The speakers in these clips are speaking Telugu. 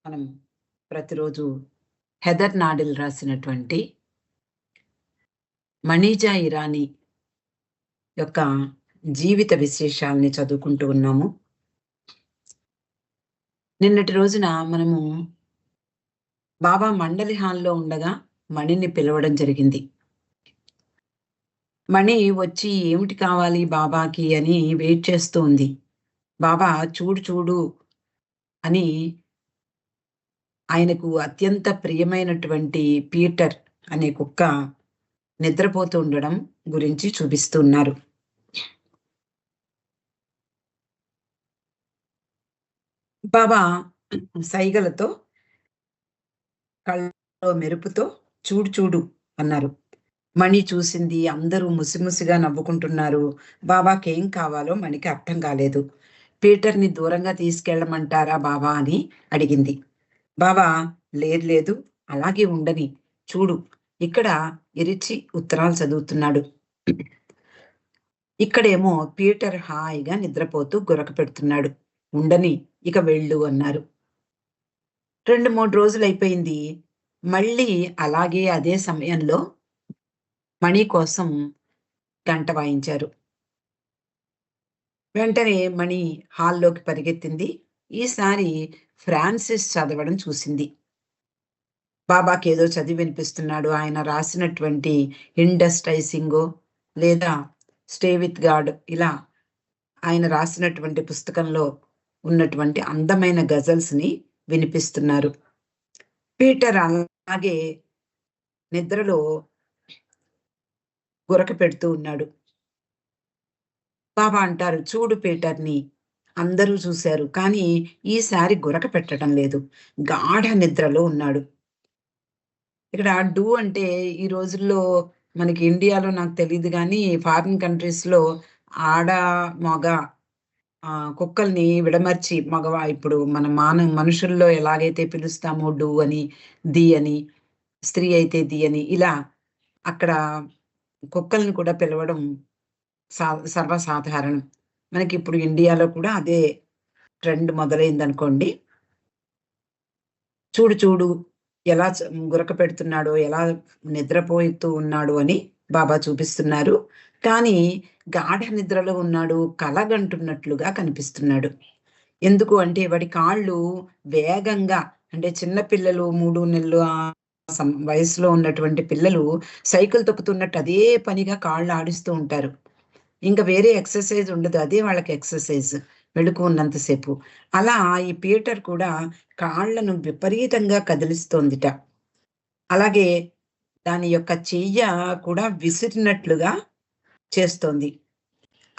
మనం ప్రతిరోజు హెదర్ నాడెల్ రాసినటువంటి మనీజా ఇరానీ యొక్క జీవిత విశేషాల్ని చదువుకుంటూ ఉన్నాము. నిన్నటి రోజున మనము బాబా మండలి హాల్లో ఉండగా మణిని పిలవడం జరిగింది. మణి వచ్చి ఏమిటి కావాలి బాబాకి అని వెయిట్ చేస్తూ ఉంది. బాబా చూడు చూడు అని ఆయనకు అత్యంత ప్రియమైనటువంటి పీటర్ అనే కుక్క నిద్రపోతూ ఉండడం గురించి చూపిస్తున్నారు. బాబా సైగలతో కళ్ళలో మెరుపుతో చూడు చూడు అన్నారు. మణి చూసింది. అందరూ ముసిముసిగా నవ్వుకుంటున్నారు. బాబాకేం కావాలో మణికి అర్థం కాలేదు. పీటర్ని దూరంగా తీసుకెళ్ళమంటారా బాబా అని అడిగింది. బాబా లేదు లేదు, అలాగే ఉండని, చూడు ఇక్కడ ఇరిచి ఉత్తరాలు చదువుతున్నాడు, ఇక్కడేమో పీటర్ హాయిగా నిద్రపోతూ గురక పెడుతున్నాడు, ఉండని, ఇక వెళ్ళు అన్నారు. 2-3 రోజులైపోయింది. మళ్ళీ అలాగే అదే సమయంలో మణి కోసం గంట వాయించారు. వెంటనే మణి హాల్లోకి పరిగెత్తింది. ఈసారి ఫ్రాన్సిస్ చదవడం చూసింది. బాబాకేదో చదివి వినిపిస్తున్నాడు. ఆయన రాసినటువంటి ఇండస్ట్రైసింగో లేదా స్టే విత్ గాడ్, ఇలా ఆయన రాసినటువంటి పుస్తకంలో ఉన్నటువంటి అందమైన గజల్స్ని వినిపిస్తున్నారు. పీటర్ అలాగే నిద్రలో గురక పెడుతూ ఉన్నాడు. బాబా అంటారు, చూడు పీటర్ని. అందరూ చూశారు, కానీ ఈసారి గురక పెట్టడం లేదు. గాఢ నిద్రలో ఉన్నాడు. ఇక్కడ డూ అంటే ఈ రోజుల్లో మనకి ఇండియాలో నాకు తెలీదు గానీ, ఫారిన్ కంట్రీస్‌లో ఆడ, మగ కుక్కల్ని విడమర్చి ఇప్పుడు మన మనుషుల్లో ఎలాగైతే పిలుస్తామో డూ అని, ది అని, స్త్రీ అయితే ది అని, ఇలా అక్కడ కుక్కల్ని కూడా పిలవడం సర్వసాధారణం. మనకిప్పుడు ఇండియాలో కూడా అదే ట్రెండ్ మొదలైందనుకోండి. చూడు చూడు ఎలా గురక పెడుతున్నాడో, ఎలా నిద్రపోతూ ఉన్నాడు అని బాబా చూపిస్తున్నారు. కానీ గాఢ నిద్రలో ఉన్నాడు, కలగంటున్నట్లుగా కనిపిస్తున్నాడు. ఎందుకు అంటే వాడి కాళ్ళు వేగంగా, అంటే చిన్న పిల్లలు 3 నెలలు వయసులో ఉన్నటువంటి పిల్లలు సైకిల్ తొక్కుతున్నట్టు అదే పనిగా కాళ్ళు ఆడిస్తూ ఉంటారు. ఇంక వేరే ఎక్సర్సైజ్ ఉండదు. అదే వాళ్ళకి ఎక్సర్సైజ్ మెళుకువ ఉన్నంతసేపు. అలా ఈ పీటర్ కూడా కాళ్ళను విపరీతంగా కదిలిస్తోందిట. అలాగే దాని యొక్క చెయ్య కూడా విసిరినట్లుగా చేస్తోంది.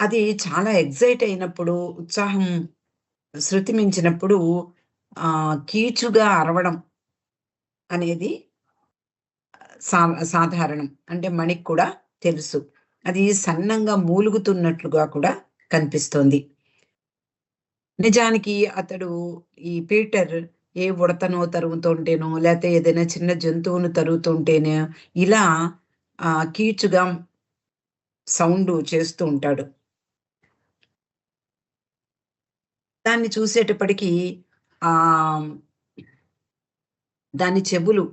అది చాలా ఎక్సైట్ అయినప్పుడు, ఉత్సాహం శృతి మించినప్పుడు కీచుగా అరవడం అనేది సాధారణం. అంటే మణికి కూడా తెలుసు. అది సన్నంగా మూలుగుతున్నట్లుగా కూడా కనిపిస్తోంది. నిజానికి అతడు, ఈ పీటర్, ఏ ఉడతనో తరుగుతుంటేనో, లేతే ఏదైనా చిన్న జంతువును తరుగుతుంటేనే ఇలా కీచుగా సౌండు చేస్తూ ఉంటాడు. దాన్ని చూసేటప్పటికి దాని చెవులు,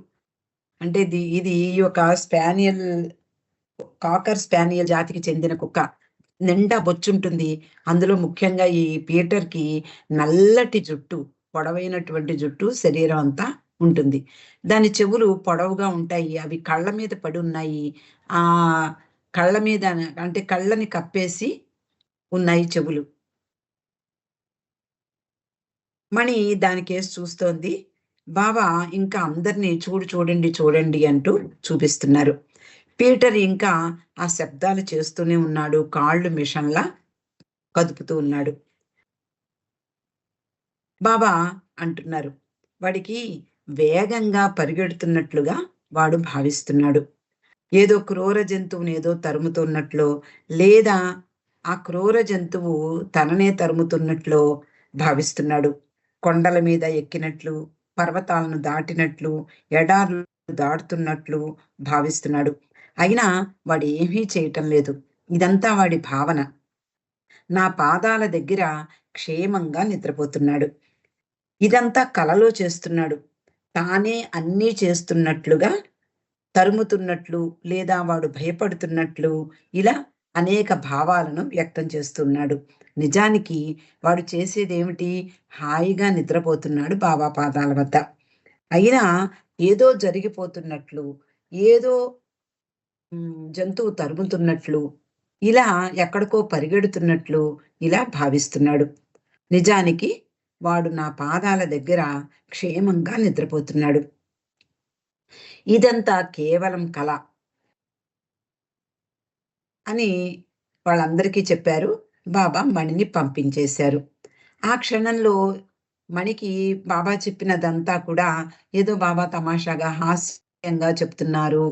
అంటే ఇది ఒక స్పానియల్, కాకర్ స్పానియల్ జాతికి చెందిన కుక్క. నిండా బొచ్చుంటుంది. అందులో ముఖ్యంగా ఈ పీటర్‌కి నల్లటి జుట్టు, పొడవైనటువంటి జుట్టు శరీరం అంతా ఉంటుంది. దాని చెవులు పొడవుగా ఉంటాయి. అవి కళ్ళ మీద పడున్నాయి. కళ్ళ మీద, అంటే కళ్ళని కప్పేసి ఉన్నాయి చెవులు. మణి దానికేసి చూస్తోంది. బాబా ఇంకా అందరిని చూడు చూడండి చూడండి అంటూ చూపిస్తున్నారు. పీటర్ ఇంకా ఆ శబ్దాలు చేస్తూనే ఉన్నాడు. కాళ్ళు మిషన్‌లా కదుపుతూ ఉన్నాడు. బాబా అంటున్నారు, వాడికి వేగంగా పరిగెడుతున్నట్లుగా వాడు భావిస్తున్నాడు. ఏదో క్రూర జంతువునేదో తరుముతున్నట్లో, లేదా ఆ క్రూర జంతువు తననే తరుముతున్నట్లో భావిస్తున్నాడు. కొండల మీద ఎక్కినట్లు, పర్వతాలను దాటినట్లు, ఎడారులు దాటుతున్నట్లు భావిస్తున్నాడు. అయినా వాడు ఏమీ చేయటం లేదు. ఇదంతా వాడి భావన. నా పాదాల దగ్గర క్షేమంగా నిద్రపోతున్నాడు. ఇదంతా కలలో చేస్తున్నాడు. తానే అన్నీ చేస్తున్నట్లుగా తరుముతున్నట్లు, లేదా వాడు భయపడుతున్నట్లు, ఇలా అనేక భావాలను వ్యక్తం చేస్తున్నాడు. నిజానికి వాడు చేసేదేమిటి? హాయిగా నిద్రపోతున్నాడు బాబా పాదాల వద్ద. అయినా ఏదో జరిగిపోతున్నట్లు, ఏదో జంతువు తరుముతున్నట్లు, ఇలా ఎక్కడికో పరిగెడుతున్నట్లు ఇలా భావిస్తున్నాడు. నిజానికి వాడు నా పాదాల దగ్గర క్షేమంగా నిద్రపోతున్నాడు. ఇదంతా కేవలం కల అని వాళ్ళందరికీ చెప్పారు. బాబా మణిని పంపించేశారు. ఆ క్షణంలో మణికి బాబా చెప్పినదంతా కూడా ఏదో బాబా తమాషాగా, హాస్యంగా చెప్తున్నారు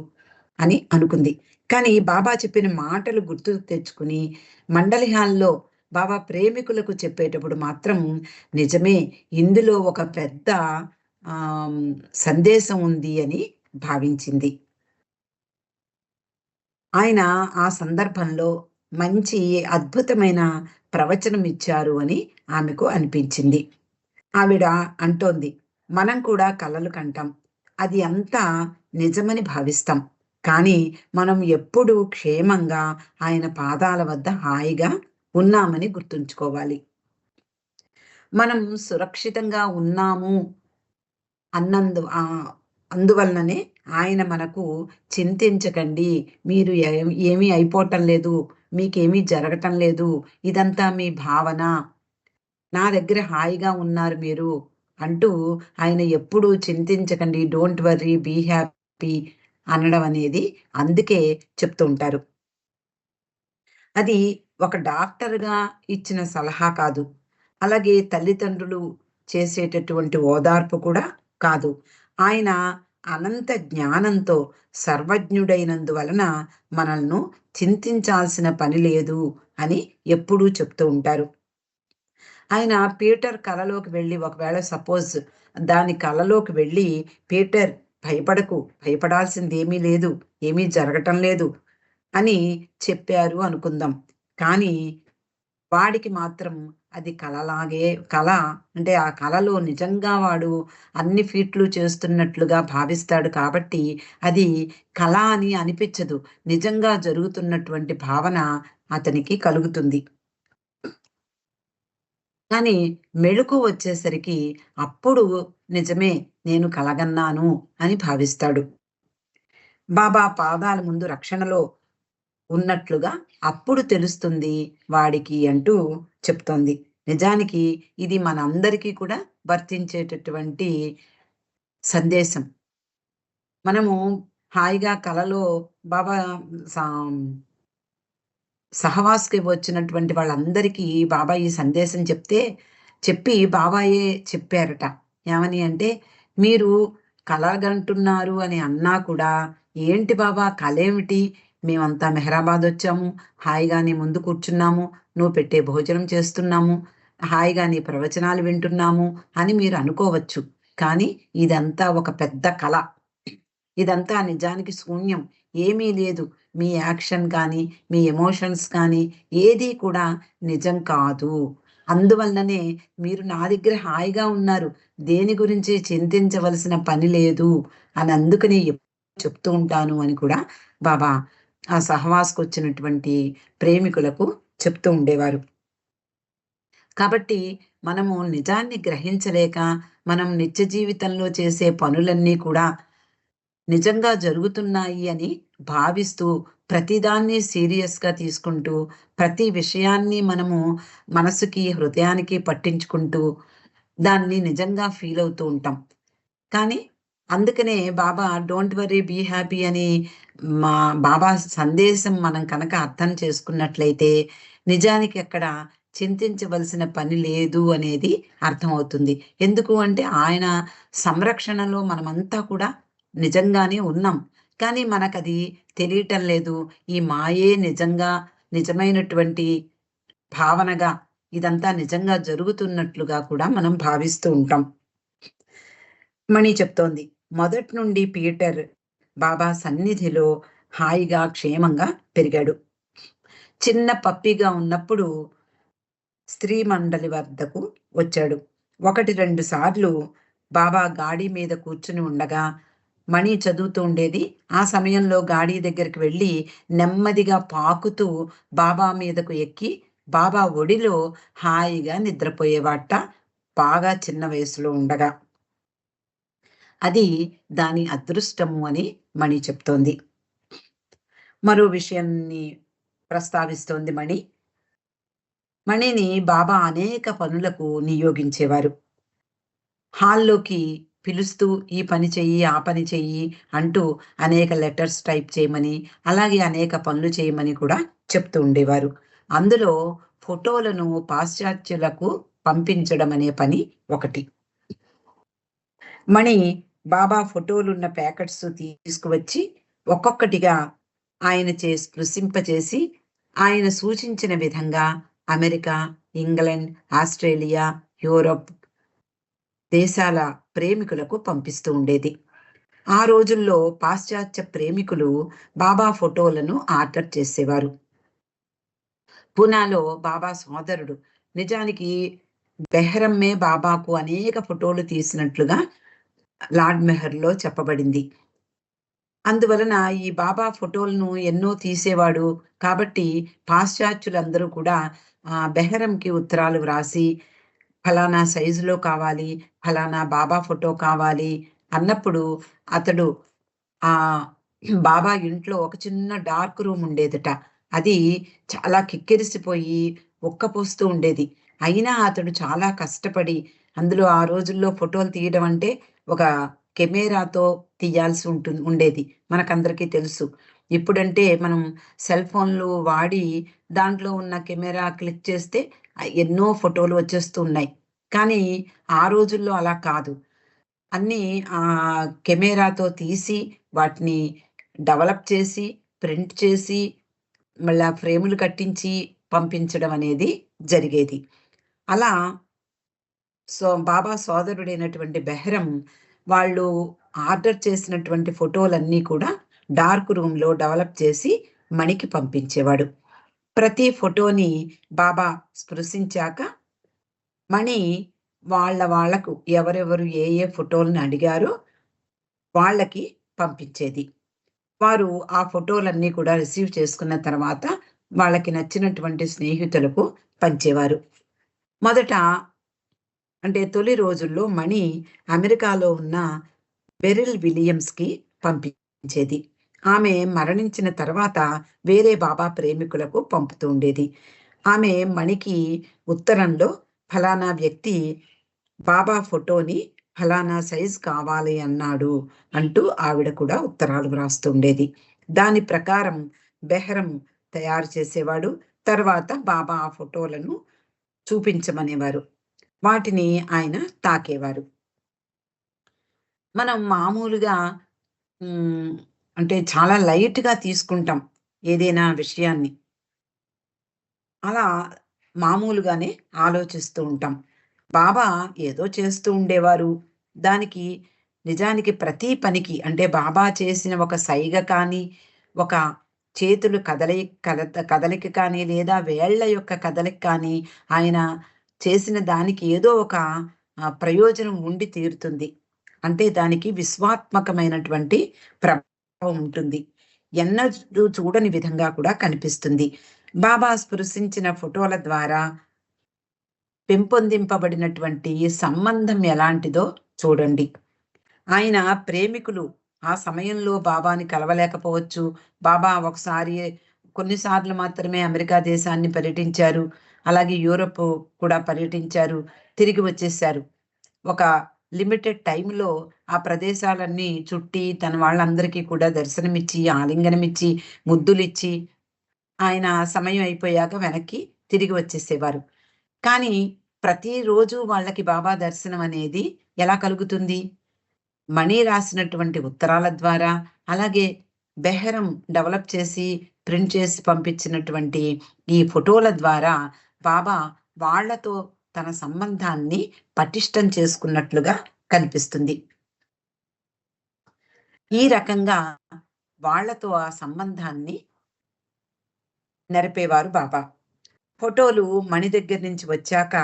అని అనుకుంది. కానీ బాబా చెప్పిన మాటలు గుర్తుకు తెచ్చుకుని మండలి హాల్‌లో బాబా ప్రేమికులకు చెప్పేటప్పుడు మాత్రం నిజమే, ఇందులో ఒక పెద్ద ఆహ్, సందేశం ఉంది అని భావించింది. ఆయన ఆ సందర్భంలో మంచి అద్భుతమైన ప్రవచనం ఇచ్చారు అని ఆమెకు అనిపించింది. ఆవిడ అంటోంది, "మనం కూడా కలలు కంటాం. అది అంతా నిజమని భావిస్తాం. కానీ మనం ఎప్పుడూ క్షేమంగా ఆయన పాదాల వద్ద హాయిగా ఉన్నామని గుర్తుంచుకోవాలి. మనం సురక్షితంగా ఉన్నాము అందువలననే ఆయన మనకు చింతించకండి. మీరు ఏమీ అయిపోవటం లేదు. మీకేమీ జరగటం లేదు. ఇదంతా మీ భావన. నా దగ్గర హాయిగా ఉన్నారు మీరు" అంటూ ఆయన ఎప్పుడూ చింతించకండి, డోంట్ వర్రీ, బీ హ్యాపీ అనడం అనేది అందుకే చెప్తూ ఉంటారు. అది ఒక డాక్టర్‌గా ఇచ్చిన సలహా కాదు. అలాగే తల్లిదండ్రులు చేసేటటువంటి ఓదార్పు కూడా కాదు. ఆయన అనంత జ్ఞానంతో సర్వజ్ఞుడైనందువలన మనల్ని చింతించాల్సిన పని లేదు అని ఎప్పుడూ చెప్తూ ఉంటారు. ఆయన పీటర్ కలలోకి వెళ్ళి ఒకవేళ సపోజ్ దాని కలలోకి వెళ్ళి, "పీటర్ భయపడకు, భయపడాల్సిందేమీ లేదు. ఏమీ జరగటం లేదు" అని చెప్పారు అనుకుందాం. కానీ వాడికి మాత్రం అది కలలాగే కల అంటే ఆ కలలో నిజంగా వాడు అన్ని ఫీట్లు చేస్తున్నట్లుగా భావిస్తాడు కాబట్టి అది కల అని అనిపించదు. నిజంగా జరుగుతున్నటువంటి భావన అతనికి కలుగుతుంది. కానీ మెళుకువ వచ్చేసరికి అప్పుడు నిజమే, నేను కలగన్నాను అని భావిస్తాడు. బాబా పాదాల ముందు రక్షణలో ఉన్నట్లుగా అప్పుడు తెలుస్తుంది వాడికి అంటూ చెప్తోంది. నిజానికి ఇది మనందరికీ కూడా వర్తించేటటువంటి సందేశం. మనము హాయిగా కలలో బాబా సాం సహవాస్‌కి వచ్చినటువంటి వాళ్ళందరికీ బాబా ఈ సందేశం చెప్పి బాబాయే చెప్పారట. ఏమని అంటే, "మీరు కలగంటున్నారు అని అన్నా కూడా, ఏంటి బాబా కలేమిటి? మేమంతా మెహరాబాదొచ్చాము. హాయిగా నీ ముందు కూర్చున్నాము. నువ్వు పెట్టే భోజనం చేస్తున్నాము. హాయిగా నీ ప్రవచనాలు వింటున్నాము" అని మీరు అనుకోవచ్చు. కానీ ఇదంతా ఒక పెద్ద కల. ఇదంతా నిజానికి శూన్యం. ఏమీ లేదు. మీ యాక్షన్ కానీ, మీ ఎమోషన్స్ కానీ ఏదీ కూడా నిజం కాదు. అందువల్లనే మీరు నా దగ్గర హాయిగా ఉన్నారు. దేని గురించి చింతించవలసిన పని లేదు అని అందుకని చెప్తూ ఉంటాను అని కూడా బాబా ఆ సహవాస్‌కొచ్చినటువంటి ప్రేమికులకు చెప్తూ ఉండేవారు. కాబట్టి మనము నిజాన్ని గ్రహించలేక మనం నిత్య జీవితంలో చేసే పనులన్నీ కూడా నిజంగా జరుగుతున్నాయి అని భావిస్తూ, ప్రతిదాన్ని సీరియస్‌గా తీసుకుంటూ, ప్రతి విషయాన్ని మనము మనసుకి, హృదయానికి పట్టించుకుంటూ, దాన్ని నిజంగా ఫీలవుతూ ఉంటాం. కానీ అందుకనే బాబా డోంట్ వర్రీ, బీ హ్యాపీ అని మా బాబా సందేశం మనం కనుక అర్థం చేసుకున్నట్లయితే, నిజానికి అక్కడ చింతించవలసిన పని లేదు అనేది అర్థమవుతుంది. ఎందుకు అంటే ఆయన సంరక్షణలో మనమంతా కూడా నిజంగానే ఉన్నాం. కానీ మనకది తెలియటం లేదు. ఈ మాయే నిజంగా నిజమైనటువంటి భావనగా ఇదంతా నిజంగా జరుగుతున్నట్లుగా కూడా మనం భావిస్తూ ఉంటాం. మణి చెప్తోంది. మొదటి నుండి పీటర్ బాబా సన్నిధిలో హాయిగా, క్షేమంగా పెరిగాడు. చిన్న పప్పీగా ఉన్నప్పుడు స్త్రీ మండలి వద్దకు వచ్చాడు. ఒకటి రెండు సార్లు బాబా గాడి మీద కూర్చుని ఉండగా మణి చదువుతూ ఉండేది. ఆ సమయంలో గాడి దగ్గరికి వెళ్ళి నెమ్మదిగా పాకుతూ బాబా మీదకు ఎక్కి బాబా ఒడిలో హాయిగా నిద్రపోయేవాట బాగా చిన్న వయసులో ఉండగా. అది దాని అదృష్టము అని మణి చెప్తోంది. మరో విషయాన్ని ప్రస్తావిస్తోంది మణి. మణిని బాబా అనేక పనులకు నియోగించేవారు. హాల్లోకి పిలుస్తూ ఈ పని చెయ్యి, ఆ పని చెయ్యి అంటూ అనేక లెటర్స్ టైప్ చేయమని, అలాగే అనేక పనులు చేయమని కూడా చెప్తూ ఉండేవారు. అందులో ఫోటోలను పాశ్చాత్యులకు పంపించడం అనే పని ఒకటి. మణి బాబా ఫోటోలున్న ప్యాకెట్స్ తీసుకువచ్చి ఒక్కొక్కటిగా ఆయనచే స్పృశింపచేసి, ఆయన సూచించిన విధంగా అమెరికా, ఇంగ్లండ్, ఆస్ట్రేలియా, యూరప్ దేశాల ప్రేమికులకు పంపిస్తూ ఉండేది. ఆ రోజుల్లో పాశ్చాత్య ప్రేమికులు బాబా ఫోటోలను ఆర్డర్ చేసేవారు. పూనాలో బాబా సోదరుడు నిజానికి బెహ్రమ్మే బాబాకు అనేక ఫోటోలు తీసినట్లుగా లార్డ్ మెహర్‌లో చెప్పబడింది. అందువలన ఈ బాబా ఫోటోలను ఎన్నో తీసేవాడు. కాబట్టి పాశ్చాత్యులందరూ కూడా బెహరంకి ఉత్తరాలు వ్రాసి, ఫలానా సైజులో కావాలి, ఫలానా బాబా ఫోటో కావాలి అన్నప్పుడు అతడు ఆహ్, బాబా ఇంట్లో ఒక చిన్న డార్క్ రూమ్ ఉండేదట. అది చాలా కిక్కిరిసిపోయి ఉక్కపోస్తూ ఉండేది. అయినా అతడు చాలా కష్టపడి అందులో ఆ రోజుల్లో ఫోటోలు తీయడం అంటే ఒక కెమెరాతో తీయాల్సి ఉండేది. మనకందరికీ తెలుసు. ఇప్పుడంటే మనం సెల్ ఫోన్‌లు వాడి దాంట్లో ఉన్న కెమెరా క్లిక్ చేస్తే ఎన్నో ఫోటోలు వచ్చేస్తూ ఉన్నాయి. కానీ ఆ రోజుల్లో అలా కాదు. అన్నీ కెమెరాతో తీసి వాటిని డెవలప్ చేసి, ప్రింట్ చేసి, మళ్ళా ఫ్రేములు కట్టించి పంపించడం అనేది జరిగేది. అలా బాబా సోదరుడైనటువంటి బెహ్రం వాళ్ళు ఆర్డర్ చేసినటువంటి ఫోటోలన్నీ కూడా డార్క్ రూమ్‌లో డెవలప్ చేసి మణికి పంపించేవాడు. ప్రతి ఫోటోని బాబా స్పృశించాక మణి వాళ్ళకు ఎవరెవరు ఏ ఏ ఫోటోలను అడిగారో వాళ్ళకి పంపించేది. వారు ఆ ఫోటోలన్నీ కూడా రిసీవ్ చేసుకున్న తర్వాత వాళ్ళకి నచ్చినటువంటి స్నేహితులకు పంచేవారు. మొదట అంటే తొలి రోజుల్లో మణి అమెరికాలో ఉన్న బెరిల్ విలియమ్స్‌కి పంపించేది. ఆమె మరణించిన తర్వాత వేరే బాబా ప్రేమికులకు పంపుతూ ఉండేది. ఆమె మణికి ఉత్తరంలో ఫలానా వ్యక్తి బాబా ఫోటోని ఫలానా సైజ్ కావాలి అన్నాడు అంటూ ఆవిడ కూడా ఉత్తరాలు వ్రాస్తుండేది. దాని ప్రకారం బెహ్రం తయారు చేసేవాడు. తర్వాత బాబా ఆ ఫోటోలను చూపించమనేవారు. వాటిని ఆయన తాకేవారు. మనం మామూలుగా హ్మ్. అంటే చాలా లైట్‌గా తీసుకుంటాం ఏదైనా విషయాన్ని. అలా మామూలుగానే ఆలోచిస్తూ ఉంటాం. బాబా ఏదో చేస్తూ ఉండేవారు. దానికి నిజానికి ప్రతి పనికి అంటే బాబా చేసిన ఒక సైగ కానీ, ఒక చేతులు కదలిక కానీ, లేదా వేళ్ళ యొక్క కదలిక కానీ, ఆయన చేసిన దానికి ఏదో ఒక ప్రయోజనం ఉండి తీరుతుంది. అంటే దానికి విశ్వాత్మకమైనటువంటి ప్రభావం ఉంటుంది. ఎన్నడూ చూడని విధంగా కూడా కనిపిస్తుంది. బాబా స్పృశించిన ఫోటోల ద్వారా పెంపొందింపబడినటువంటి సంబంధం ఎలాంటిదో చూడండి. ఆయన ప్రేమికులు ఆ సమయంలో బాబాని కలవలేకపోవచ్చు. బాబా ఒకసారి కొన్ని సార్లు మాత్రమే అమెరికా దేశాన్ని పర్యటించారు. అలాగే యూరప్ కూడా పర్యటించారు. తిరిగి వచ్చేసారు. ఒక లిమిటెడ్ టైమ్‌లో ఆ ప్రదేశాలన్నీ చుట్టి తన వాళ్ళందరికీ కూడా దర్శనమిచ్చి, ఆలింగనమిచ్చి, ముద్దులిచ్చి ఆయన సమయం అయిపోయాక వెనక్కి తిరిగి వచ్చేసేవారు. కానీ ప్రతిరోజు వాళ్ళకి బాబా దర్శనం అనేది ఎలా కలుగుతుంది? మణి రాసినటువంటి ఉత్తరాల ద్వారా, అలాగే బెహరం డెవలప్ చేసి, ప్రింట్ చేసి పంపించినటువంటి ఈ ఫోటోల ద్వారా బాబా వాళ్ళతో తన సంబంధాన్ని పటిష్టం చేసుకున్నట్లుగా కనిపిస్తుంది. ఈ రకంగా వాళ్ళతో ఆ సంబంధాన్ని నెరపేవారు బాబా. ఫోటోలు మణి దగ్గర నుంచి వచ్చాక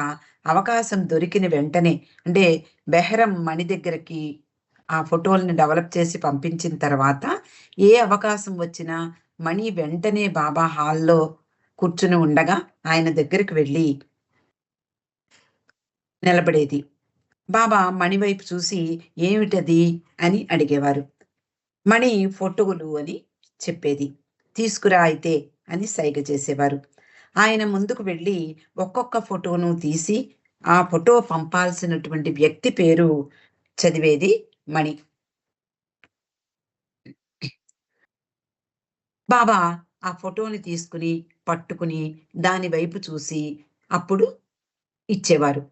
అవకాశం దొరికిన వెంటనే అంటే బెహరం మణి దగ్గరకి ఆ ఫోటోల్ని డెవలప్ చేసి పంపించిన తర్వాత ఏ అవకాశం వచ్చినా మణి వెంటనే బాబా హాల్లో కూర్చుని ఉండగా ఆయన దగ్గరికి వెళ్ళి నిలబడేది. బాబా మణి వైపు చూసి ఏమిటది అని అడిగేవారు. మణి ఫోటోలు అని చెప్పేది. తీసుకురా అయితే అని సైగ చేసేవారు. ఆయన ముందుకు వెళ్ళి ఒక్కొక్క ఫోటోను తీసి, ఆ ఫోటో పంపాల్సినటువంటి వ్యక్తి పేరు చదివేది మణి. బాబా ఆ ఫోటోని తీసుకుని, పట్టుకుని, దాని వైపు చూసి, అప్పుడు ఇచ్చేవారు.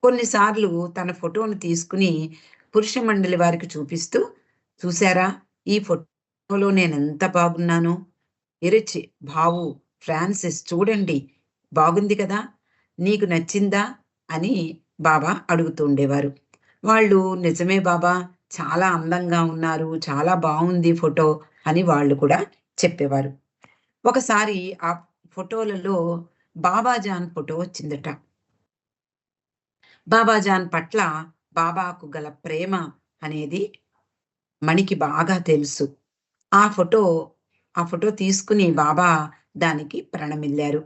కొన్నిసార్లు తన ఫోటోను తీసుకుని పురుష మండలి వారికి చూపిస్తూ, "చూసారా? ఈ ఫోటోలో నేనెంత బాగున్నానో. ఇరిచి, బావు, ఫ్రాన్సిస్ చూడండి. బాగుంది కదా! నీకు నచ్చిందా?" అని బాబా అడుగుతూ ఉండేవారు. వాళ్ళు "నిజమే బాబా! చాలా అందంగా ఉన్నారు. చాలా బావుంది ఫోటో" అని వాళ్ళు కూడా చెప్పేవారు. ఒకసారి ఆ ఫోటోలలో బాబాజాన్ ఫోటో వచ్చిందట. బాబాజాన్ పట్ల బాబాకు గల ప్రేమ అనేది మణికి బాగా తెలుసు. ఆ ఫోటో ఆ ఫోటో తీసుకుని బాబా దానికి ప్రణమిల్లారు.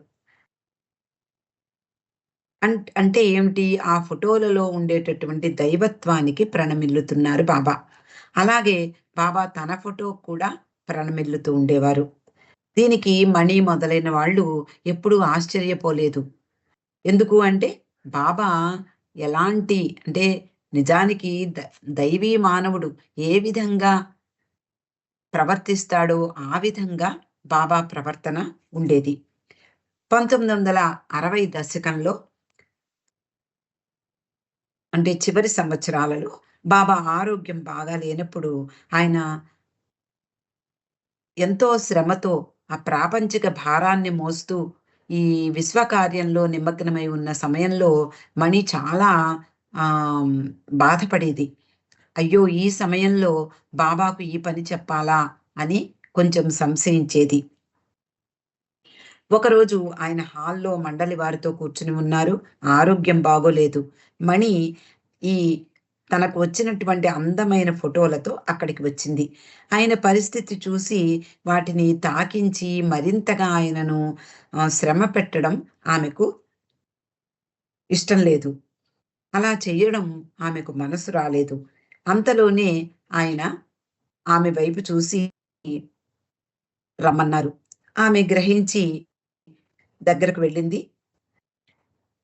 అంటే ఏమిటి? ఆ ఫోటోలలో ఉండేటటువంటి దైవత్వానికి ప్రణమిల్లుతున్నారు బాబా. అలాగే బాబా తన ఫోటో కూడా ప్రణమిల్లుతూ ఉండేవారు. దీనికి మణి మొదలైన వాళ్ళు ఎప్పుడూ ఆశ్చర్యపోలేదు. ఎందుకు అంటే బాబా ఎలాంటి అంటే నిజానికి దైవీ మానవుడు ఏ విధంగా ప్రవర్తిస్తాడో ఆ విధంగా బాబా ప్రవర్తన ఉండేది. 1960 దశకంలో అంటే చివరి సంవత్సరాలలో బాబా ఆరోగ్యం బాగా లేనప్పుడు ఆయన ఎంతో శ్రమతో ఆ ప్రాపంచిక భారాన్ని మోస్తూ ఈ విశ్వ కార్యంలో నిమగ్నమై ఉన్న సమయంలో మణి చాలా ఆహ్, బాధపడేది. అయ్యో! ఈ సమయంలో బాబాకు ఈ పని చెప్పాలా అని కొంచెం సంశయించేది. ఒకరోజు ఆయన హాల్‌లో మండలి వారితో కూర్చుని ఉన్నారు. ఆరోగ్యం బాగోలేదు. మణి ఈ తనకు వచ్చినటువంటి అందమైన ఫోటోలతో అక్కడికి వచ్చింది. ఆయన పరిస్థితి చూసి వాటిని తాకించి మరింతగా ఆయనను శ్రమ పెట్టడం ఆమెకు ఇష్టం లేదు. అలా చెయ్యడం ఆమెకు మనసు రాలేదు. అంతలోనే ఆయన ఆమె వైపు చూసి రమ్మన్నారు. ఆమె గ్రహించి దగ్గరకు వెళ్ళింది.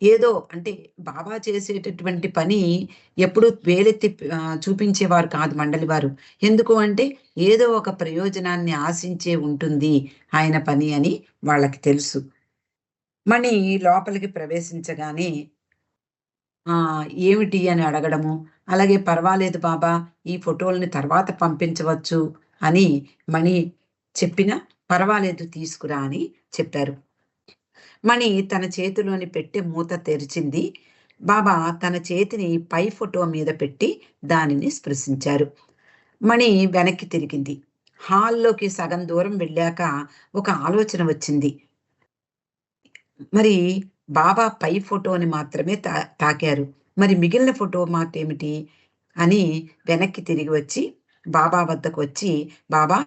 ఏదో అంటే బాబా చేసేటటువంటి పని ఎప్పుడు వేలెత్తి చూపించేవారు కాదు మండలి వారు. ఎందుకు అంటే ఏదో ఒక ప్రయోజనాన్ని ఆశించే ఉంటుంది ఆయన పని అని వాళ్ళకి తెలుసు. మణి లోపలికి ప్రవేశించగానే ఏమిటి అని అడగడము, అలాగే "పర్వాలేదు బాబా, ఈ ఫోటోల్ని తర్వాత పంపించవచ్చు" అని మణి చెప్పినా, "పర్వాలేదు తీసుకురా" అని చెప్పారు. మణి తన చేతిలోని పెట్టె మూత తెరిచింది. బాబా తన చేతిని పై ఫోటో మీద పెట్టి దానిని స్పృశించారు. మణి వెనక్కి తిరిగింది. హాల్లోకి సగం దూరం వెళ్ళాక ఒక ఆలోచన వచ్చింది. మరి బాబా పై ఫోటోని మాత్రమే తాకారు. మరి మిగిలిన ఫోటో మాటేమిటి? అని వెనక్కి తిరిగి వచ్చి బాబా వద్దకు వచ్చి, "బాబా,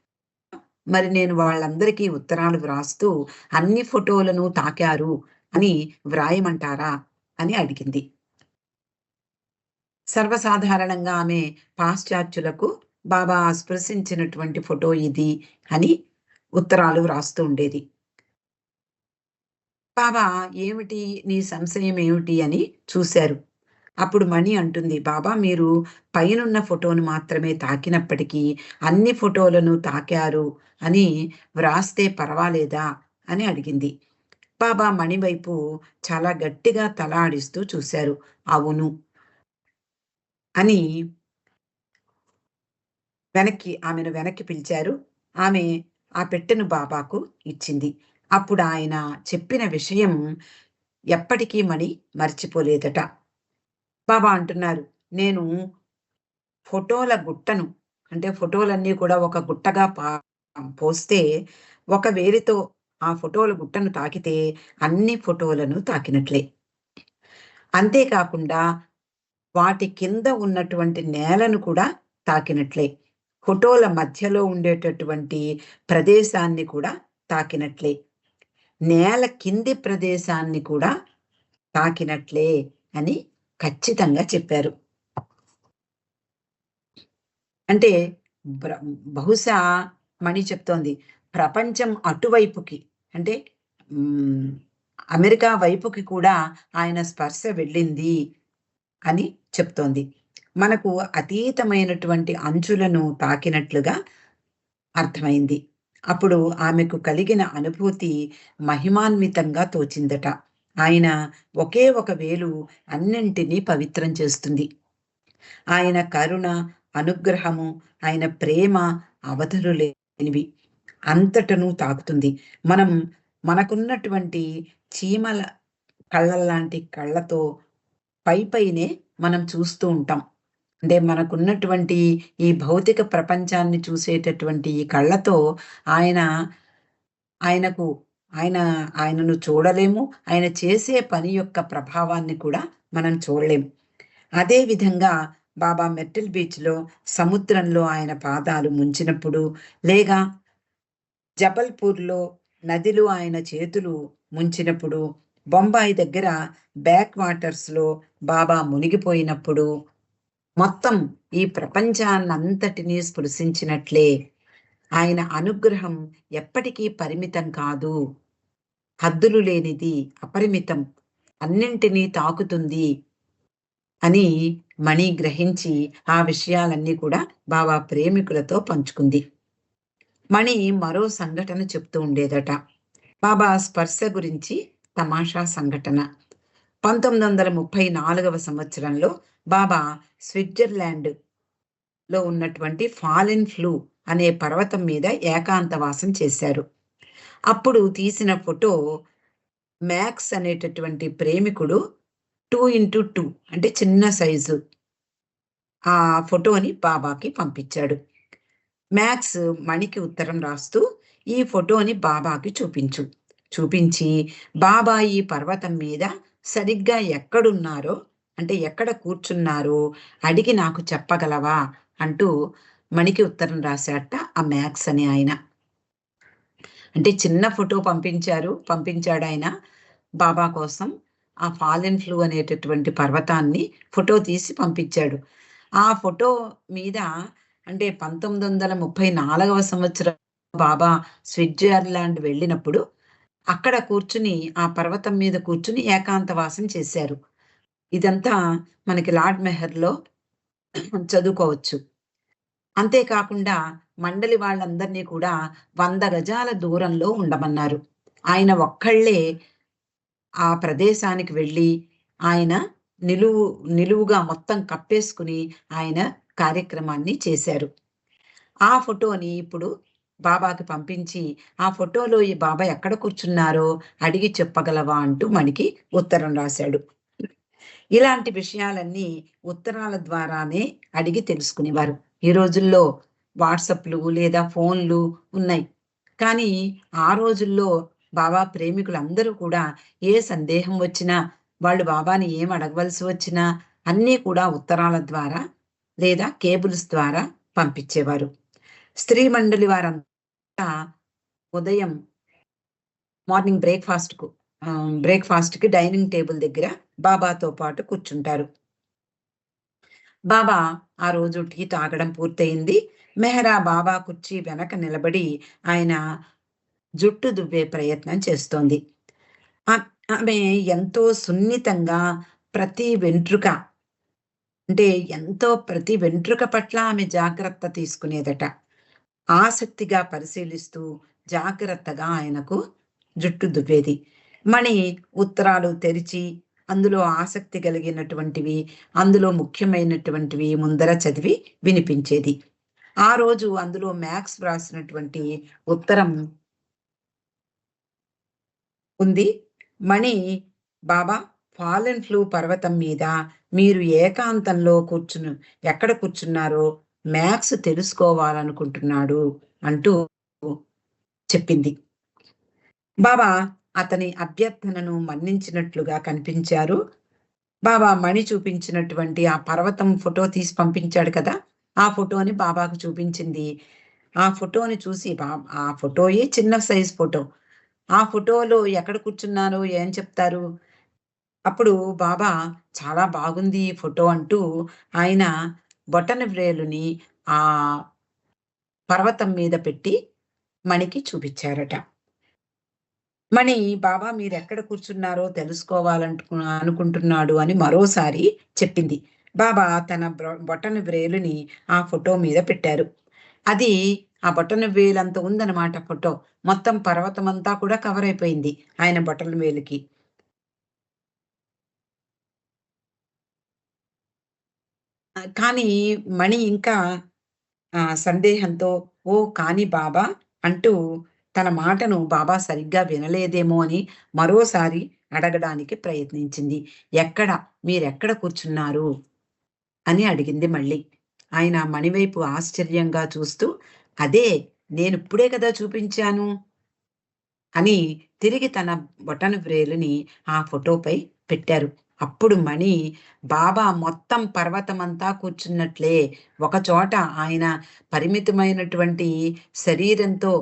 మరి నేను వాళ్ళందరికీ ఉత్తరాలు వ్రాస్తూ అన్ని ఫోటోలను తాకారు అని వ్రాయమంటారా?" అని అడిగింది. సర్వసాధారణంగా ఆమె పాశ్చాత్యులకు బాబా స్పృశించినటువంటి ఫోటో ఇది అని ఉత్తరాలు వ్రాస్తూ ఉండేది. బాబా ఏమిటి నీ సంశయం ఏమిటి అని చూశారు. అప్పుడు మణి అంటుంది, "బాబా మీరు పైనున్న ఫోటోను మాత్రమే తాకినప్పటికీ అన్ని ఫోటోలను తాకారు అని వ్రాస్తే పర్వాలేదా?" అని అడిగింది. బాబా మణి వైపు చాలా గట్టిగా తల ఆడిస్తూ చూశారు. "అవును" అని ఆమెను వెనక్కి పిలిచారు. ఆమె ఆ పెట్టెను బాబాకు ఇచ్చింది. అప్పుడు ఆయన చెప్పిన విషయం ఎప్పటికీ మణి మర్చిపోలేదట. బాబా అంటున్నారు, "నేను ఫోటోల గుట్టను అంటే ఫోటోలన్నీ కూడా ఒక గుట్టగా పోస్తే ఒక వేలితో ఆ ఫోటోల గుట్టను తాకితే అన్ని ఫోటోలను తాకినట్లే. అంతేకాకుండా వాటి కింద ఉన్నటువంటి నేలను కూడా తాకినట్లే. ఫోటోల మధ్యలో ఉండేటటువంటి ప్రదేశాన్ని కూడా తాకినట్లే. నేల కింది ప్రదేశాన్ని కూడా తాకినట్లే అని ఖచ్చితంగా చెప్పారు. అంటే బ్ర బహుశా మణి చెప్తోంది. ప్రపంచం అటువైపుకి అంటే హ్మ్. అమెరికా వైపుకి కూడా ఆయన స్పర్శ వెళ్ళింది అని చెప్తోంది. మనకు అతీతమైనటువంటి అంచులను తాకినట్లుగా అర్థమైంది. అప్పుడు ఆమెకు కలిగిన అనుభూతి మహిమాన్వితంగా తోచిందట. ఆయన ఒకే ఒక వేలు అన్నింటినీ పవిత్రం చేస్తుంది. ఆయన కరుణ, అనుగ్రహము, ఆయన ప్రేమ అవధులు లేనివి. అంతటను తాకుతుంది. మనం మనకున్నటువంటి చీమల కళ్ళల్లాంటి కళ్ళతో పైపైనే మనం చూస్తూ ఉంటాం. అంటే మనకున్నటువంటి ఈ భౌతిక ప్రపంచాన్ని చూసేటటువంటి ఈ కళ్ళతో ఆయన ఆయనకు ఆయన ఆయనను చూడలేము. ఆయన చేసే పని యొక్క ప్రభావాన్ని కూడా మనం చూడలేము. అదే విధంగా బాబా మెర్టిల్ బీచ్‌లో సముద్రంలో ఆయన పాదాలు ముంచినప్పుడు, లేక జబల్పూర్‌లో నదిలో ఆయన చేతులు ముంచినప్పుడు, బొంబాయి దగ్గర బ్యాక్ వాటర్స్‌లో బాబా మునిగిపోయినప్పుడు, మొత్తం ఈ ప్రపంచాన్నంతటినీ స్పృశించినట్లే. ఆయన అనుగ్రహం ఎప్పటికీ పరిమితం కాదు. హద్దులు లేనిది, అపరిమితం. అన్నింటినీ తాకుతుంది అని మణి గ్రహించి ఆ విషయాలన్నీ కూడా బాబా ప్రేమికులతో పంచుకుంది. మణి మరో సంఘటన చెప్తూ ఉండేదట. బాబా స్పర్శ గురించి తమాషా సంఘటన. 1934వ సంవత్సరంలో బాబా స్విట్జర్లాండ్‌లో ఉన్నటువంటి ఫాలెన్ ఫ్లూ అనే పర్వతం మీద ఏకాంతవాసం చేశారు. అప్పుడు తీసిన ఫోటో మ్యాక్స్ అనేటటువంటి ప్రేమికుడు 2x2 అంటే చిన్న సైజు ఆ ఫోటోని బాబాకి పంపించాడు. మ్యాక్స్ మణికి ఉత్తరం రాస్తూ, "ఈ ఫోటోని బాబాకి చూపించు. చూపించి, బాబా ఈ పర్వతం మీద సరిగ్గా ఎక్కడున్నారో, అంటే ఎక్కడ కూర్చున్నారో అడిగి నాకు చెప్పగలవా?" అంటూ మణికి ఉత్తరం రాశాడట ఆ మ్యాక్స్ అనే ఆయన. అంటే చిన్న ఫోటో పంపించాడాయన బాబా కోసం. ఆ ఫాలెన్ ఫ్లూ అనేటటువంటి పర్వతాన్ని ఫోటో తీసి పంపించాడు. ఆ ఫోటో మీద అంటే 1934వ సంవత్సరం బాబా స్విట్జర్లాండ్ వెళ్ళినప్పుడు అక్కడ కూర్చుని, ఆ పర్వతం మీద కూర్చుని ఏకాంతవాసం చేశారు. ఇదంతా మనకి లార్డ్ మెహర్‌లో చదువుకోవచ్చు. అంతేకాకుండా మండలి వాళ్ళందరినీ కూడా 100 గజాల దూరంలో ఉండమన్నారు. ఆయన ఒక్కళ్ళే ఆ ప్రదేశానికి వెళ్ళి, ఆయన నిలువు నిలువుగా మొత్తం కప్పేసుకుని ఆయన కార్యక్రమాన్ని చేశారు. ఆ ఫోటోని ఇప్పుడు బాబాకి పంపించి, "ఆ ఫోటోలో ఈ బాబా ఎక్కడ కూర్చున్నారో అడిగి చెప్పగలవా?" అంటూ మణికి ఉత్తరం రాశాడు. ఇలాంటి విషయాలన్నీ ఉత్తరాల ద్వారానే అడిగి తెలుసుకునేవారు. ఈ రోజుల్లో వాట్సాప్‌లు లేదా ఫోన్‌లు ఉన్నాయి. కానీ ఆ రోజుల్లో బాబా ప్రేమికులందరూ కూడా ఏ సందేహం వచ్చినా, వాళ్ళు బాబాని ఏం అడగవలసి వచ్చినా అన్నీ కూడా ఉత్తరాల ద్వారా లేదా కేబుల్స్ ద్వారా పంపించేవారు. స్త్రీ మండలి వారంతా ఉదయం మార్నింగ్ బ్రేక్‌ఫాస్ట్‌కి డైనింగ్ టేబుల్ దగ్గర బాబాతో పాటు కూర్చుంటారు. బాబా ఆ రోజు టీ తాగడం పూర్తయింది. మెహరా బాబా కుర్చీ వెనక నిలబడి ఆయన జుట్టు దువ్వే ప్రయత్నం చేస్తోంది. ఆ ఆమె ఎంతో సున్నితంగా ప్రతి వెంట్రుక అంటే ప్రతి వెంట్రుక పట్ల ఆమె జాగ్రత్త తీసుకునేదట. ఆసక్తిగా పరిశీలిస్తూ జాగ్రత్తగా ఆయనకు జుట్టు దువ్వేది. మణి ఉత్తరాలు తెరిచి అందులో ఆసక్తి కలిగినటువంటివి, అందులో ముఖ్యమైనటువంటివి ముందర చదివి వినిపించేది. ఆ రోజు అందులో మ్యాక్స్ వ్రాసినటువంటి ఉత్తరం ఉంది. మణి, "బాబా, ఫాలెన్ ఫ్లూ పర్వతం మీద మీరు ఏకాంతంలో ఎక్కడ కూర్చున్నారో మ్యాక్స్ తెలుసుకోవాలనుకుంటున్నాడు" అంటూ చెప్పింది. బాబా అతని అభ్యర్థనను మన్నించినట్లుగా కనిపించారు. బాబా మణి చూపించినటువంటి ఆ పర్వతం ఫోటో తీసి పంపించాడు కదా! ఆ ఫోటోని బాబాకు చూపించింది. ఆ ఫోటోని చూసి ఆ ఫోటోయే చిన్న సైజ్ ఫోటో. ఆ ఫోటోలో ఎక్కడ కూర్చున్నారో ఏం చెప్తారు? అప్పుడు బాబా చాలా బాగుంది ఈ ఫోటో అంటూ ఆయన బొటనవ్రేలుని ఆ పర్వతం మీద పెట్టి మణికి చూపిచ్చారట. మణి బాబా మీరెక్కడ కూర్చున్నారో అనుకుంటున్నాడు అని మరోసారి చెప్పింది. బాబా తన బొటన వ్రేలుని ఆ ఫోటో మీద పెట్టారు. అది ఆ బొటన వేలంత ఉందన్నమాట ఫోటో. మొత్తం పర్వతమంతా కూడా కవర్ అయిపోయింది ఆయన బొటన వేలుకి. కానీ మణి ఇంకా సందేహంతో "ఓహ్! కానీ బాబా" అంటూ తన మాటను బాబా సరిగ్గా వినలేదేమో అని మరోసారి అడగడానికి ప్రయత్నించింది. "ఎక్కడ? మీరెక్కడ కూర్చున్నారు?" అని అడిగింది మళ్ళీ. ఆయన మణి వైపు ఆశ్చర్యంగా చూస్తూ, "అదే నేనిప్పుడే కదా చూపించాను" అని తిరిగి తన బొటనవ్రేలుని ఆ ఫోటోపై పెట్టారు. అప్పుడు మణి బాబా మొత్తం పర్వతమంతా కూర్చున్నట్లే ఒకచోట ఆయన పరిమితమైనటువంటి శరీరంతో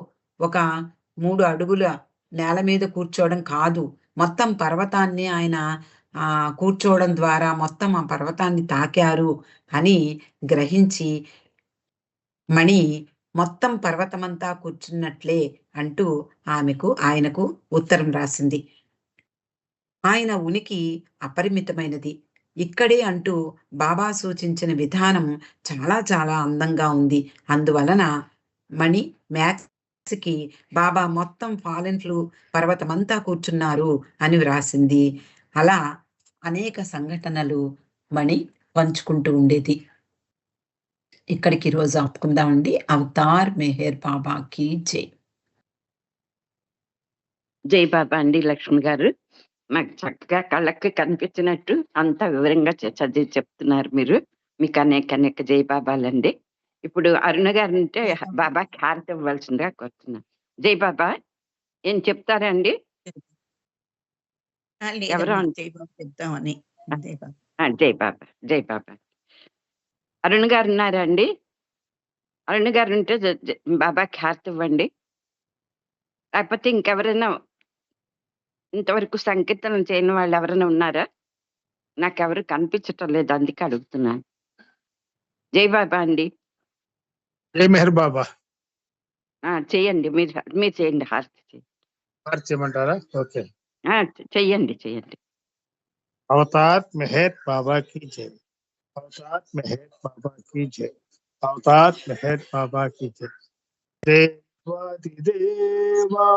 ఒక 3 అడుగుల నేల మీద కూర్చోవడం కాదు. మొత్తం పర్వతాన్ని ఆయన కూర్చోవడం ద్వారా మొత్తం ఆ పర్వతాన్ని తాకారు అని గ్రహించి మణి మొత్తం పర్వతమంతా కూర్చున్నట్లే అంటూ ఆయనకు ఉత్తరం రాసింది. ఆయన ఉనికి అపరిమితమైనది. ఇక్కడే అంటూ బాబా సూచించిన విధానం చాలా చాలా అందంగా ఉంది. అందువలన మణి మ్యాథ్స్‌కి బాబా మొత్తం ఫాలెన్‌లు పర్వతమంతా కూర్చున్నారు అని వ్రాసింది. అలా అనేక సంఘటనలు మణి పంచుకుంటూ ఉండేది. ఇక్కడికి ఈరోజు ఆపుకుందామండి. 'అవతార్ మెహర్ బాబాకి జై'. జై బాబా అండి లక్ష్మి గారు. నాకు చక్కగా కళ్ళకి కనిపించినట్టు అంతా వివరంగా చదివి చెప్తున్నారు మీరు. మీకు అనేక జై బాబాలండి. ఇప్పుడు అరుణ గారు ఉంటే బాబాకి హారతి ఇవ్వాల్సిందిగా కోరుతున్నాను. జై బాబా ఏం చెప్తారండి? ఎవరో జై బాబా చెప్తామని. జై బాబా, జై బాబా. అరుణ్ గారు ఉన్నారా అండి? అరుణ్ గారు ఉంటే బాబాకి హారతి ఇవ్వండి. లేకపోతే ఇంకెవరైనా ఇంతవరకు సంకీర్తనం చేయని వాళ్ళు ఎవరైనా ఉన్నారా? నాకెవరు కనిపించటం లేదు, అందుకే అడుగుతున్నాను. జై బాబా అండి. జై మెహర్ బాబా. చెయ్యండి, మీరు చేయండి, హారతి చేయండి. హారతి చేయమంటారా? ఓకే, చెయ్యండి. అవతార్ మెహర్ బాబా की जय, అవతార్ మెహర్ బాబా की जय, అవతార్ మెహర్ బాబా की जय. దేవాది దేవా